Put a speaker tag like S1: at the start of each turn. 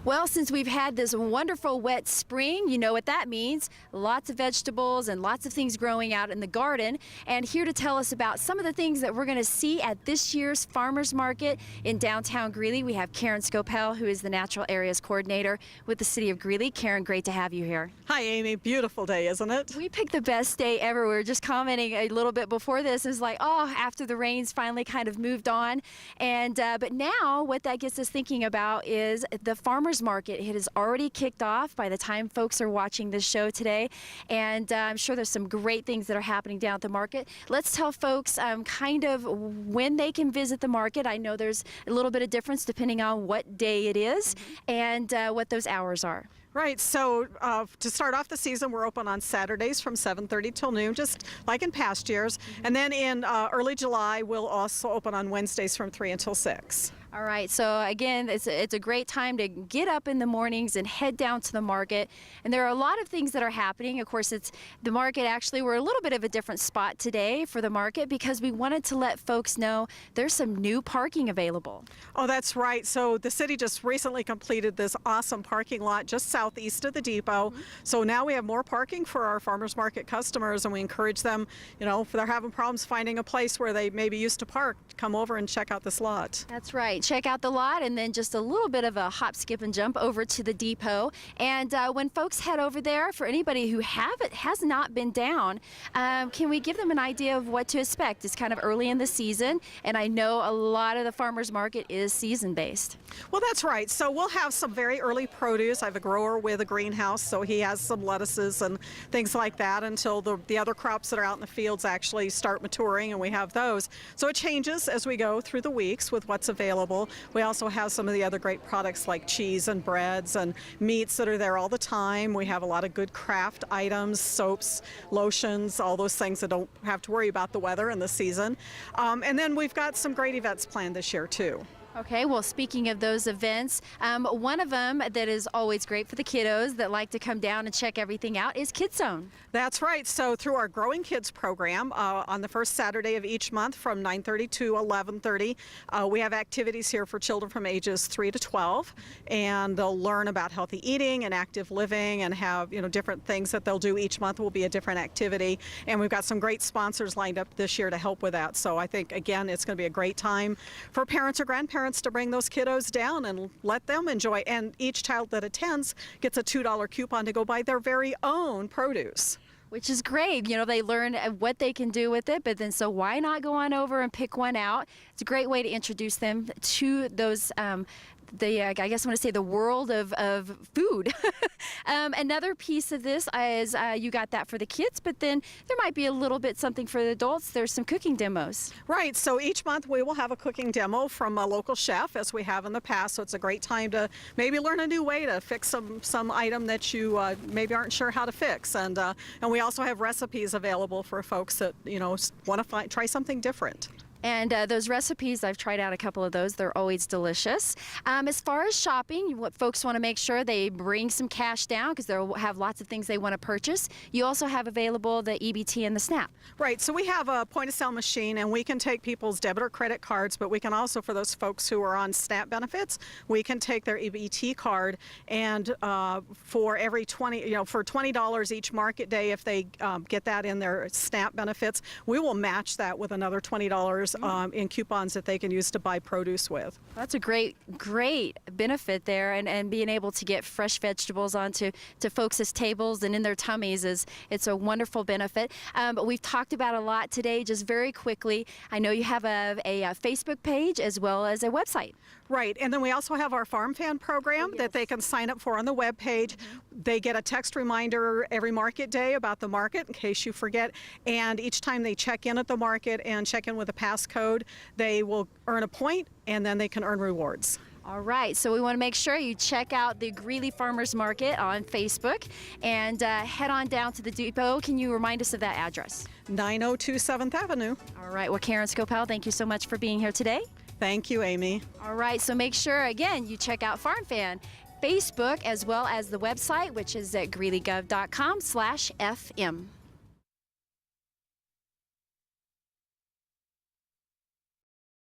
S1: Well, since we've had this wonderful wet spring, you know what that means. Lots of vegetables and lots of things growing out in the garden. And here to tell us about some of the things that we're going to see at this year's farmers market in downtown Greeley, we have Karen Scopel, who is the Natural Areas Coordinator with the City of Greeley. Karen, great to have you here.
S2: Hi, Amy. Beautiful day, isn't it?
S1: We picked the best day ever. We were just commenting a little bit before this. It's like, oh, after the rains finally kind of moved on. And but now what that gets us thinking about is the farmers market. It has already kicked off by the time folks are watching this show today. And I'm sure there's some great things that are happening down at the market. Let's tell folks kind of when they can visit the market. I know there's a little bit of difference depending on what day it is and what those hours are.
S2: Right, so to start off the season, we're open on Saturdays from 7:30 till noon, just like in past years. And then in early July, we'll also open on Wednesdays from 3 until 6.
S1: All right, so again, it's a great time to get up in the mornings and head down to the market. And there are a lot of things that are happening. Of course, it's the market. Actually, we're a little bit of a different spot today for the market because we wanted to let folks know there's some new parking available.
S2: Oh, that's right. So the city just recently completed this awesome parking lot just southeast of the depot. So now we have more parking for our farmers market customers, and we encourage them, you know, if they're having problems finding a place where they maybe used to park, come over and check out this lot.
S1: That's right. Check out the lot and then just a little bit of a hop, skip, and jump over to the depot. And when folks head over there, for anybody who has not been down, can we give them an idea of what to expect? It's kind of early in the season, and I know a lot of the farmers market is season-based.
S2: Well, that's right. So we'll have some very early produce. I have a grower with a greenhouse, so he has some lettuces and things like that until the other crops that are out in the fields actually start maturing, and we have those. So it changes as we go through the weeks with what's available. We also have some of the other great products like cheese and breads and meats that are there all the time. We have a lot of good craft items, soaps, lotions, all those things that don't have to worry about the weather and the season. And then we've got some great events planned this year too.
S1: Okay, well, speaking of those events, one of them that is always great for the kiddos that like to come down and check everything out is Kids Zone.
S2: That's right. So through our Growing Kids program, on the first Saturday of each month from 9:30 to 11:30, we have activities here for children from ages 3 to 12, and they'll learn about healthy eating and active living and have, you know, different things that they'll do each month will be a different activity. And we've got some great sponsors lined up this year to help with that. So I think, again, it's going to be a great time for parents or grandparents to bring those kiddos down and let them enjoy. And each child that attends gets a $2 coupon to go buy their very own produce.
S1: Which is great. You know, they learn what they can do with it, but then so why not go on over and pick one out? It's a great way to introduce them to those I guess I want to say the world of food. Another piece of this is you got that for the kids, but then there might be a little bit something for the adults. There's some cooking demos.
S2: Right, so each month we will have a cooking demo from a local chef as we have in the past, so it's a great time to maybe learn a new way to fix some item that you maybe aren't sure how to fix. And we also have recipes available for folks that, you know, want to try something different.
S1: And those recipes, I've tried out a couple of those. They're always delicious. As far as shopping, what folks want to make sure they bring some cash down because they'll have lots of things they want to purchase. You also have available the EBT and the SNAP.
S2: Right, so we have a point-of-sale machine, and we can take people's debit or credit cards, but we can also, for those folks who are on SNAP benefits, we can take their EBT card, and for every for $20 each market day, if they get that in their SNAP benefits, we will match that with another $20 in coupons that they can use to buy produce with.
S1: That's a great benefit there, and being able to get fresh vegetables onto folks' tables and in their tummies it's a wonderful benefit. But we've talked about a lot today. Just very quickly, I know you have a Facebook page as well as a website.
S2: Right, and then we also have our Farm Fan program that they can sign up for on the web page. They get a text reminder every market day about the market in case you forget, and each time they check in at the market and check in with a passcode, they will earn a point, and then they can earn rewards.
S1: All right, so we want to make sure you check out the Greeley Farmers Market on Facebook and head on down to the depot. Can you remind us of that address?
S2: 902 7th Avenue.
S1: All right, well, Karen Scopel, thank you so much for being here today.
S2: Thank you, Amy.
S1: All right, so make sure, again, you check out Farm Fan, Facebook, as well as the website, which is at greeleygov.com/FM.